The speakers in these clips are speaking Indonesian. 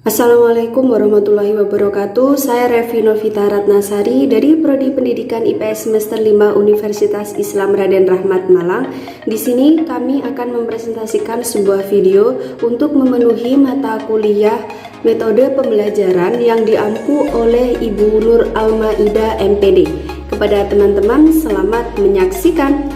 Assalamualaikum warahmatullahi wabarakatuh. Saya Revi Novita Ratnasari dari Prodi Pendidikan IPS Semester 5 Universitas Islam Raden Rahmat Malang. Di sini kami akan mempresentasikan sebuah video untuk memenuhi mata kuliah metode pembelajaran yang diampu oleh Ibu Nur Almaida MPD. Kepada teman-teman, selamat menyaksikan.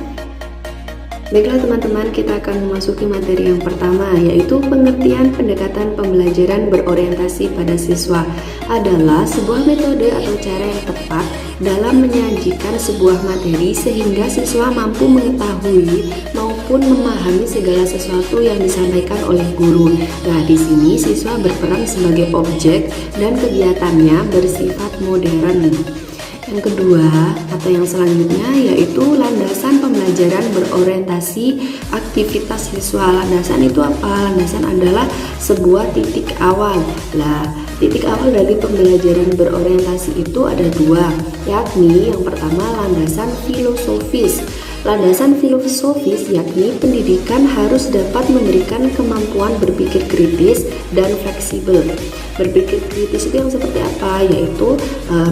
Baiklah teman-teman, kita akan memasuki materi yang pertama, yaitu pengertian pendekatan pembelajaran berorientasi pada siswa adalah sebuah metode atau cara yang tepat dalam menyajikan sebuah materi sehingga siswa mampu mengetahui maupun memahami segala sesuatu yang disampaikan oleh guru. Nah, di sini siswa berperan sebagai objek dan kegiatannya bersifat modern. Yang kedua atau yang selanjutnya yaitu landasan pembelajaran berorientasi aktivitas siswa. Landasan itu apa? Landasan adalah sebuah titik awal. Nah, titik awal dari pembelajaran berorientasi itu ada dua, yakni yang pertama landasan filosofis. Landasan filosofis yakni pendidikan harus dapat memberikan kemampuan berpikir kritis dan fleksibel. Berpikir kritis itu yang seperti apa? Yaitu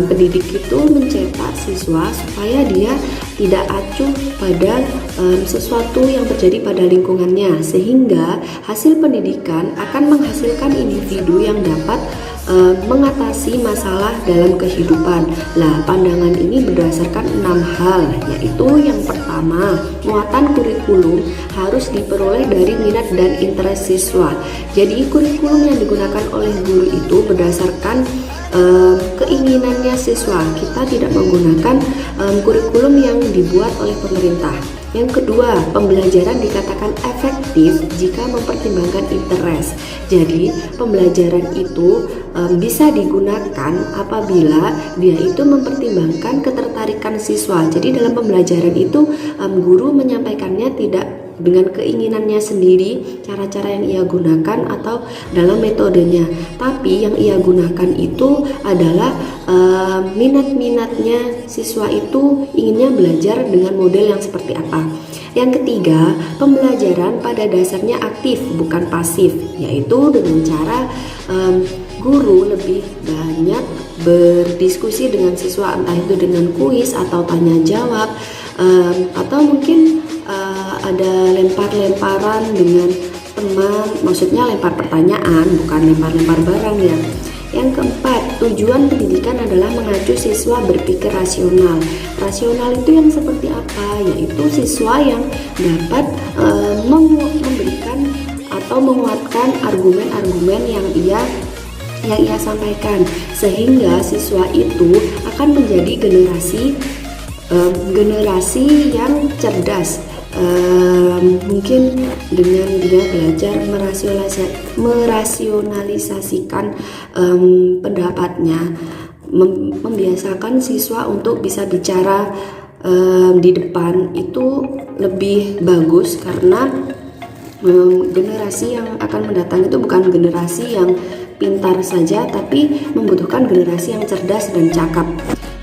pendidik itu mencetak siswa supaya dia tidak acuh pada sesuatu yang terjadi pada lingkungannya, sehingga hasil pendidikan akan menghasilkan individu yang dapat mengatasi masalah dalam kehidupan. Nah, pandangan ini berdasarkan 6 hal, yaitu yang pertama, muatan kurikulum harus diperoleh dari minat dan interest siswa. Jadi kurikulum yang digunakan oleh guru itu berdasarkan keinginannya siswa. Kita tidak menggunakan kurikulum yang dibuat oleh pemerintah. Yang kedua, pembelajaran dikatakan efektif jika mempertimbangkan interest. Jadi, pembelajaran itu bisa digunakan apabila dia itu mempertimbangkan ketertarikan siswa. Jadi, dalam pembelajaran itu guru menyampaikannya tidak dengan keinginannya sendiri, cara-cara yang ia gunakan atau dalam metodenya, tapi yang ia gunakan itu adalah minat-minatnya siswa itu inginnya belajar dengan model yang seperti apa. Yang ketiga, pembelajaran pada dasarnya aktif bukan pasif, yaitu dengan cara guru lebih banyak berdiskusi dengan siswa, entah itu dengan kuis atau tanya jawab, atau mungkin ada lempar-lemparan dengan teman, maksudnya lempar pertanyaan bukan lempar-lempar barang ya. Yang keempat, tujuan pendidikan adalah mengacu siswa berpikir rasional. Rasional itu yang seperti apa? Yaitu siswa yang dapat memberikan atau menguatkan argumen-argumen yang ia sampaikan, sehingga siswa itu akan menjadi generasi yang cerdas. Mungkin dengan dia belajar merasionalisasikan pendapatnya, membiasakan siswa untuk bisa bicara di depan itu lebih bagus, karena generasi yang akan mendatang itu bukan generasi yang pintar saja, tapi membutuhkan generasi yang cerdas dan cakap.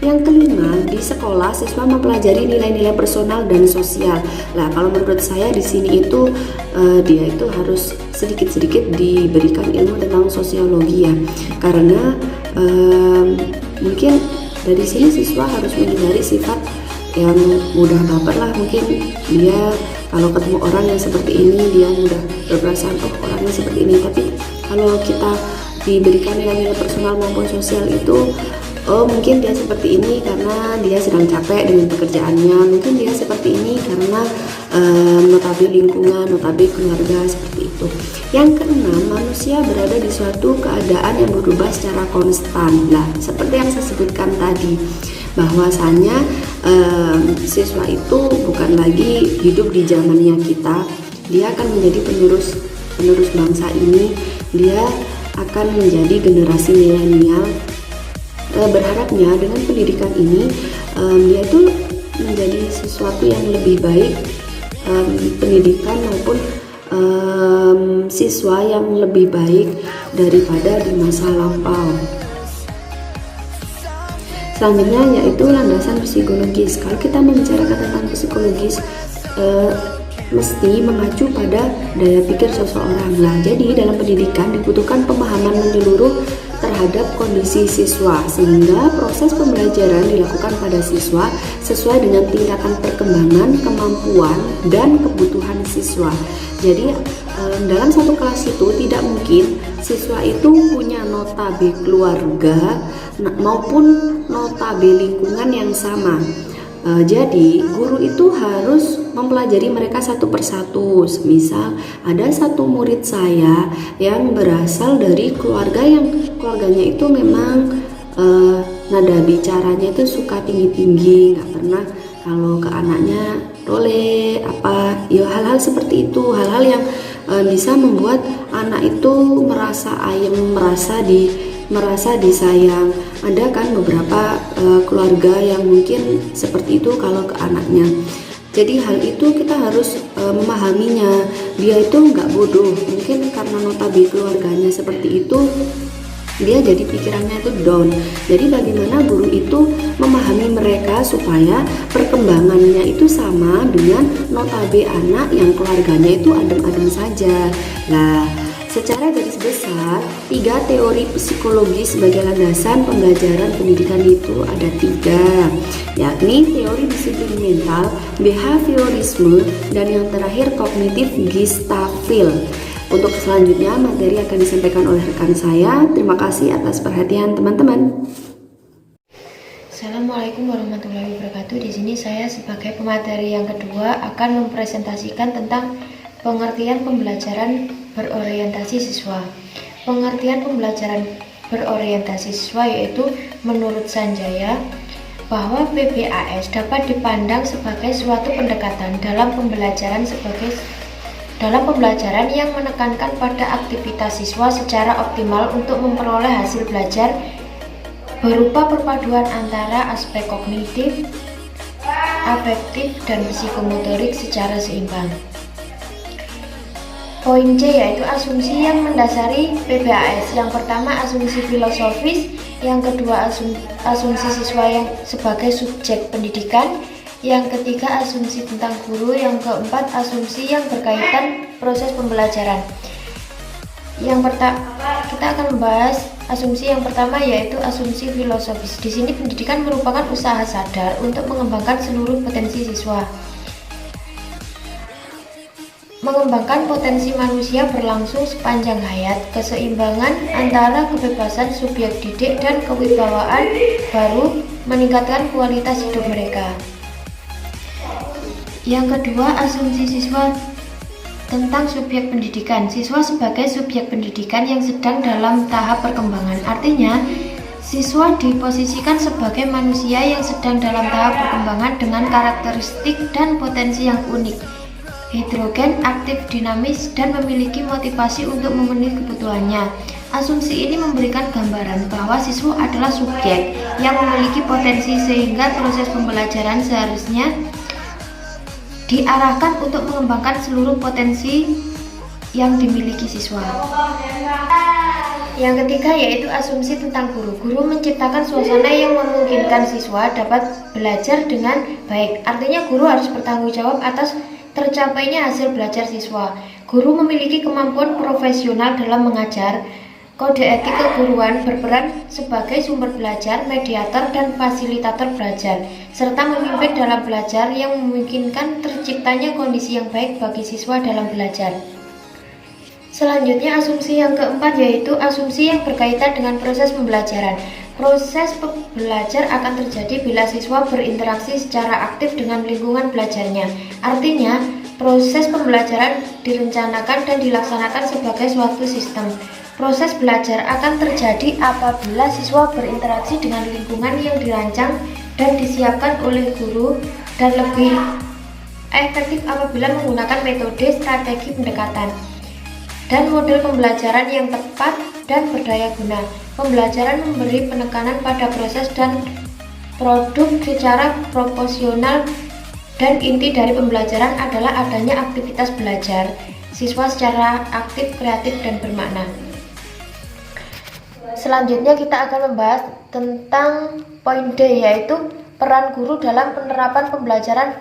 Yang kelima, di sekolah siswa mempelajari nilai-nilai personal dan sosial. Nah, kalau menurut saya di sini itu dia itu harus sedikit-sedikit diberikan ilmu tentang sosiologi ya, karena mungkin dari sini siswa harus menghindari sifat yang mudah baper lah. Mungkin dia kalau ketemu orang yang seperti ini dia mudah berperasaan orangnya seperti ini, tapi kalau kita diberikan nilai-nilai personal maupun sosial itu mungkin dia seperti ini karena dia sedang capek dengan pekerjaannya, mungkin dia seperti ini karena notabene lingkungan, notabene keluarga, seperti itu. Yang keenam, manusia berada di suatu keadaan yang berubah secara konstan. Nah, seperti yang saya sebutkan tadi, bahwasanya siswa itu bukan lagi hidup di zamannya kita, dia akan menjadi penerus bangsa ini, dia akan menjadi generasi milenial. Berharapnya dengan pendidikan ini dia itu menjadi sesuatu yang lebih baik, pendidikan maupun siswa yang lebih baik daripada di masa lampau. Selanjutnya yaitu landasan psikologis. Kalau kita membicarakan tentang psikologis, mesti mengacu pada daya pikir seseorang. Nah, jadi dalam pendidikan dibutuhkan pemahaman menyeluruh terhadap kondisi siswa, sehingga proses pembelajaran dilakukan pada siswa sesuai dengan tingkatan perkembangan, kemampuan, dan kebutuhan siswa. Jadi dalam satu kelas itu tidak mungkin siswa itu punya notabene keluarga maupun notabene lingkungan yang sama. Jadi guru itu harus mempelajari mereka satu persatu. Misal ada satu murid saya yang berasal dari keluarga yang keluarganya itu memang nada bicaranya itu suka tinggi-tinggi, nggak pernah kalau ke anaknya tole apa ya, hal-hal seperti itu, hal-hal yang bisa membuat anak itu merasa ayem, merasa disayang. Ada kan beberapa keluarga yang mungkin seperti itu kalau ke anaknya. Jadi hal itu kita harus memahaminya. Dia itu nggak bodoh, mungkin karena notabene keluarganya seperti itu, dia jadi pikirannya itu down. Jadi bagaimana guru itu memahami mereka supaya perkembangannya itu sama dengan notabene anak yang keluarganya itu adem-adem saja. Nah, secara garis besar, 3 teori psikologi sebagai landasan pembelajaran pendidikan itu ada 3, yakni teori disiplin mental, behaviorisme, dan yang terakhir kognitif gestafel. Untuk selanjutnya materi akan disampaikan oleh rekan saya. Terima kasih atas perhatian teman-teman. Assalamualaikum warahmatullahi wabarakatuh. Di sini saya sebagai pemateri yang kedua akan mempresentasikan tentang pengertian pembelajaran berorientasi siswa. Pengertian pembelajaran berorientasi siswa yaitu menurut Sanjaya bahwa PBAS dapat dipandang sebagai suatu pendekatan dalam pembelajaran yang menekankan pada aktivitas siswa secara optimal untuk memperoleh hasil belajar berupa perpaduan antara aspek kognitif, afektif, dan psikomotorik secara seimbang. Poin C yaitu asumsi yang mendasari PBAS. Yang pertama asumsi filosofis, yang kedua asumsi siswa yang sebagai subjek pendidikan, yang ketiga asumsi tentang guru, yang keempat asumsi yang berkaitan proses pembelajaran. Kita akan membahas asumsi yang pertama yaitu asumsi filosofis. Di sini pendidikan merupakan usaha sadar untuk mengembangkan seluruh potensi siswa. Mengembangkan potensi manusia berlangsung sepanjang hayat, keseimbangan antara kebebasan subjek didik dan kewibawaan baru meningkatkan kualitas hidup mereka. Yang kedua, asumsi siswa tentang subjek pendidikan. Siswa sebagai subjek pendidikan yang sedang dalam tahap perkembangan. Artinya, siswa diposisikan sebagai manusia yang sedang dalam tahap perkembangan dengan karakteristik dan potensi yang unik, heterogen, aktif, dinamis, dan memiliki motivasi untuk memenuhi kebutuhannya. Asumsi ini memberikan gambaran bahwa siswa adalah subjek yang memiliki potensi sehingga proses pembelajaran seharusnya diarahkan untuk mengembangkan seluruh potensi yang dimiliki siswa. Yang ketiga yaitu asumsi tentang guru. Guru menciptakan suasana yang memungkinkan siswa dapat belajar dengan baik. Artinya guru harus bertanggung jawab atas tercapainya hasil belajar siswa. Guru memiliki kemampuan profesional dalam mengajar. Kode etik keguruan berperan sebagai sumber belajar, mediator, dan fasilitator belajar, serta memimpin dalam belajar yang memungkinkan terciptanya kondisi yang baik bagi siswa dalam belajar. Selanjutnya asumsi yang keempat yaitu asumsi yang berkaitan dengan proses pembelajaran. Proses belajar akan terjadi bila siswa berinteraksi secara aktif dengan lingkungan belajarnya. Artinya, proses pembelajaran direncanakan dan dilaksanakan sebagai suatu sistem. Proses belajar akan terjadi apabila siswa berinteraksi dengan lingkungan yang dirancang dan disiapkan oleh guru, dan lebih efektif apabila menggunakan metode strategi pendekatan dan model pembelajaran yang tepat dan berdaya guna. Pembelajaran memberi penekanan pada proses dan produk secara proporsional, dan inti dari pembelajaran adalah adanya aktivitas belajar siswa secara aktif, kreatif, dan bermakna. Selanjutnya kita akan membahas tentang poin D yaitu peran guru dalam penerapan pembelajaran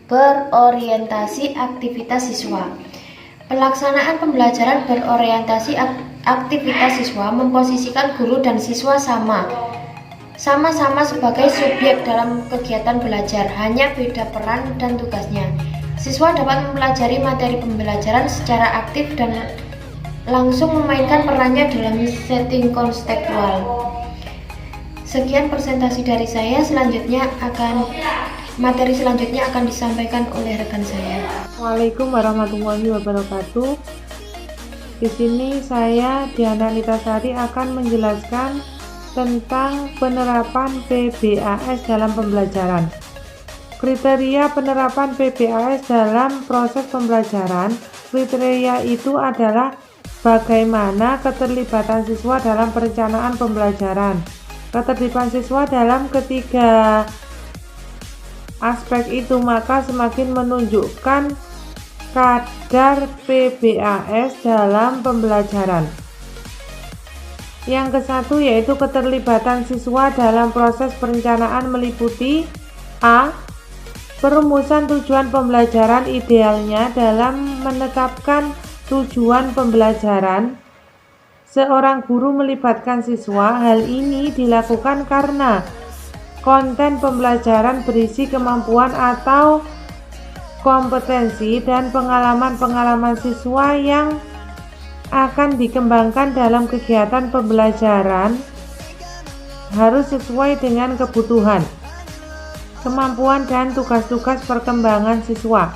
berorientasi aktivitas siswa. Pelaksanaan pembelajaran berorientasi aktivitas siswa memposisikan guru dan siswa sama-sama sebagai subjek dalam kegiatan belajar, hanya beda peran dan tugasnya. Siswa dapat mempelajari materi pembelajaran secara aktif dan langsung memainkan perannya dalam setting konseptual. Sekian presentasi dari saya, materi selanjutnya akan disampaikan oleh rekan saya. Assalamualaikum warahmatullahi wabarakatuh. Di sini saya Diana Nitasari akan menjelaskan tentang penerapan PBAS dalam pembelajaran. Kriteria penerapan PBAS dalam proses pembelajaran. Kriteria itu adalah bagaimana keterlibatan siswa dalam perencanaan pembelajaran. Keterlibatan siswa dalam ketiga aspek itu maka semakin menunjukkan kadar PBAS dalam pembelajaran. Yang ke-1 yaitu keterlibatan siswa dalam proses perencanaan meliputi A. Perumusan tujuan pembelajaran. Idealnya dalam menetapkan tujuan pembelajaran, seorang guru melibatkan siswa. Hal ini dilakukan karena konten pembelajaran berisi kemampuan atau kompetensi dan pengalaman-pengalaman siswa yang akan dikembangkan dalam kegiatan pembelajaran harus sesuai dengan kebutuhan, kemampuan dan tugas-tugas perkembangan siswa.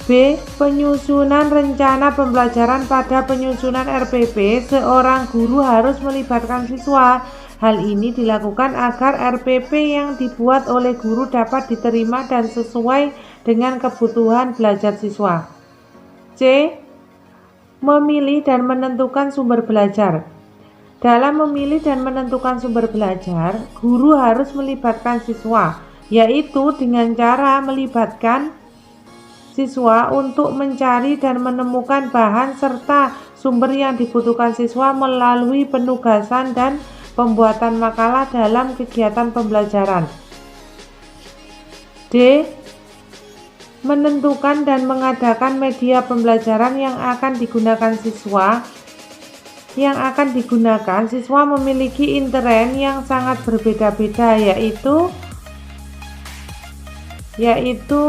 B. Penyusunan rencana pembelajaran. Pada penyusunan RPP, seorang guru harus melibatkan siswa. Hal ini dilakukan agar RPP yang dibuat oleh guru dapat diterima dan sesuai dengan kebutuhan belajar siswa. C. Memilih dan menentukan sumber belajar. Dalam memilih dan menentukan sumber belajar, guru harus melibatkan siswa, yaitu dengan cara melibatkan siswa untuk mencari dan menemukan bahan serta sumber yang dibutuhkan siswa melalui penugasan dan pembuatan makalah dalam kegiatan pembelajaran. D. Menentukan dan mengadakan media pembelajaran yang akan digunakan siswa. Siswa memiliki interaksi yang sangat berbeda-beda, yaitu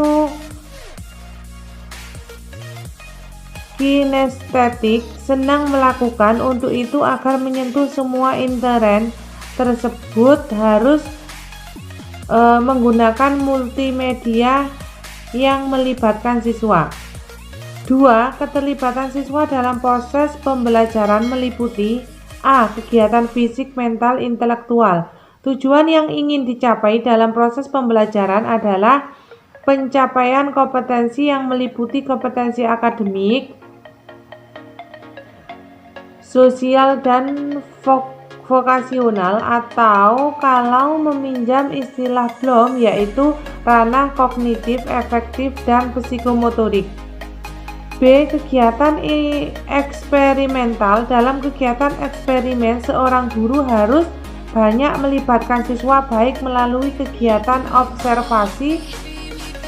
kinestetik, senang melakukan. Untuk itu, agar menyentuh semua interaksi tersebut harus menggunakan multimedia yang melibatkan siswa. 2. Keterlibatan siswa dalam proses pembelajaran meliputi A. Kegiatan fisik, mental, intelektual. Tujuan yang ingin dicapai dalam proses pembelajaran adalah pencapaian kompetensi yang meliputi kompetensi akademik, sosial, dan vokasional, atau kalau meminjam istilah Bloom yaitu ranah kognitif, efektif, dan psikomotorik. B. Kegiatan eksperimental. Dalam kegiatan eksperimen, seorang guru harus banyak melibatkan siswa, baik melalui kegiatan observasi,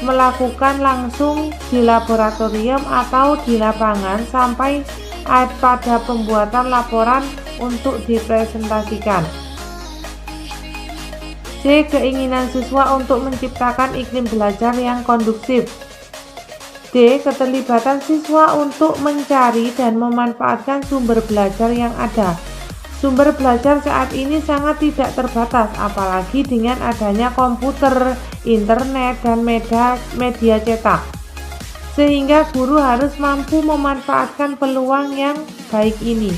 melakukan langsung di laboratorium atau di lapangan, sampai pada pembuatan laporan untuk dipresentasikan. C. Keinginan siswa untuk menciptakan iklim belajar yang kondusif. D. Keterlibatan siswa untuk mencari dan memanfaatkan sumber belajar yang ada. Sumber belajar saat ini sangat tidak terbatas, apalagi dengan adanya komputer, internet, dan media cetak. Sehingga guru harus mampu memanfaatkan peluang yang baik ini.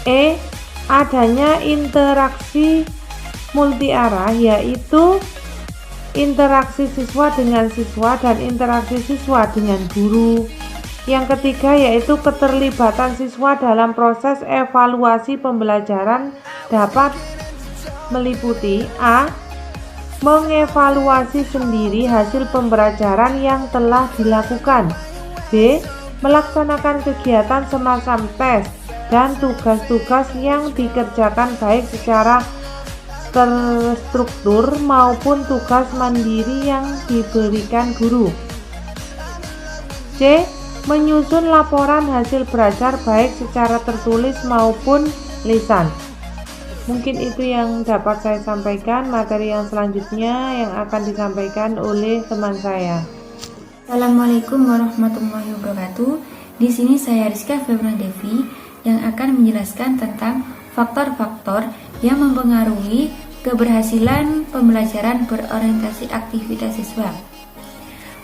E. Adanya interaksi multiarah, yaitu interaksi siswa dengan siswa dan interaksi siswa dengan guru. Yang ketiga yaitu keterlibatan siswa dalam proses evaluasi pembelajaran dapat meliputi A. Mengevaluasi sendiri hasil pembelajaran yang telah dilakukan. B. Melaksanakan kegiatan semacam tes dan tugas-tugas yang dikerjakan baik secara terstruktur maupun tugas mandiri yang diberikan guru. C. Menyusun laporan hasil belajar baik secara tertulis maupun lisan. Mungkin itu yang dapat saya sampaikan. Materi yang selanjutnya yang akan disampaikan oleh teman saya. Assalamualaikum warahmatullahi wabarakatuh. Di sini saya Rizka Febriana Devi yang akan menjelaskan tentang faktor-faktor yang mempengaruhi keberhasilan pembelajaran berorientasi aktivitas siswa.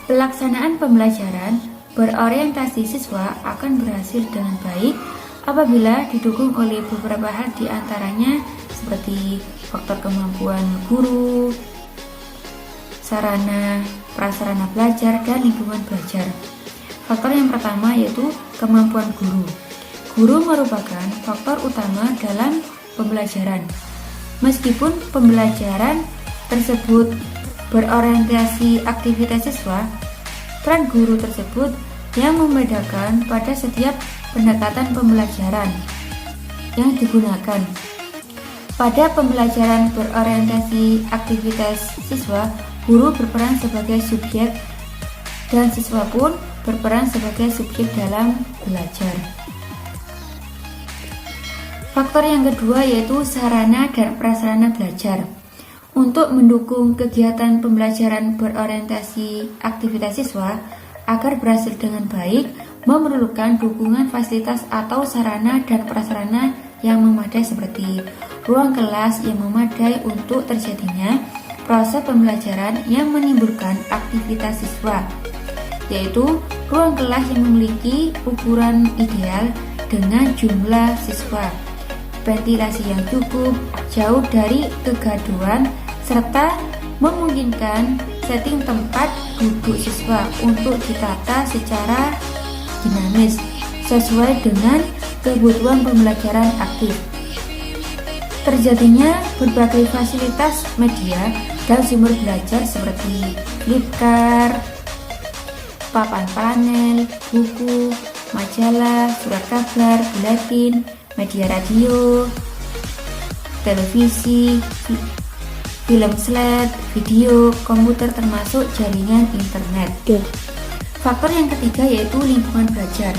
Pelaksanaan pembelajaran berorientasi siswa akan berhasil dengan baik apabila didukung oleh beberapa hal, di antaranya seperti faktor kemampuan guru, sarana prasarana belajar, dan lingkungan belajar. Faktor yang pertama yaitu kemampuan guru. Guru merupakan faktor utama dalam pembelajaran. Meskipun pembelajaran tersebut berorientasi aktivitas siswa, peran guru tersebut yang membedakan pada setiap pendekatan pembelajaran yang digunakan. Pada pembelajaran berorientasi aktivitas siswa, guru berperan sebagai subjek dan siswa pun berperan sebagai subjek dalam belajar. Faktor yang kedua yaitu sarana dan prasarana belajar. Untuk mendukung kegiatan pembelajaran berorientasi aktivitas siswa agar berhasil dengan baik, memerlukan dukungan fasilitas atau sarana dan prasarana yang memadai seperti ruang kelas yang memadai untuk terjadinya proses pembelajaran yang menimbulkan aktivitas siswa, yaitu ruang kelas yang memiliki ukuran ideal dengan jumlah siswa, ventilasi yang cukup, jauh dari kegaduhan, serta memungkinkan setting tempat duduk siswa untuk ditata secara dinamis sesuai dengan kebutuhan pembelajaran aktif. Terjadinya berbagai fasilitas media dan sumber belajar seperti flipchart, papan panel, buku, majalah, surat kabar, buletin, media radio, televisi, film slide, video, komputer, termasuk jaringan internet. Faktor yang ketiga yaitu lingkungan belajar.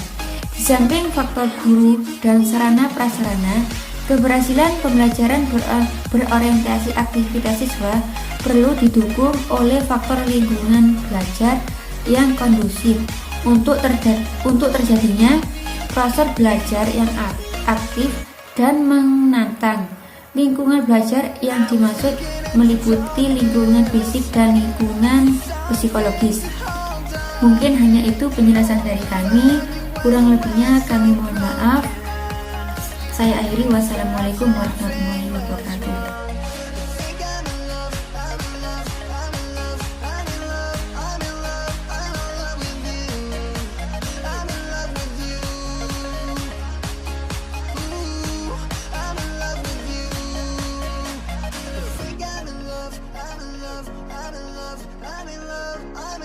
Di samping faktor guru dan sarana prasarana, keberhasilan pembelajaran berorientasi aktivitas siswa perlu didukung oleh faktor lingkungan belajar yang kondusif untuk terjadinya proses belajar yang aktif dan menantang. Lingkungan belajar yang dimaksud meliputi lingkungan fisik dan lingkungan psikologis. Mungkin hanya itu penjelasan dari kami, kurang lebihnya kami mohon maaf. Saya akhiri, wassalamualaikum warahmatullahi wabarakatuh.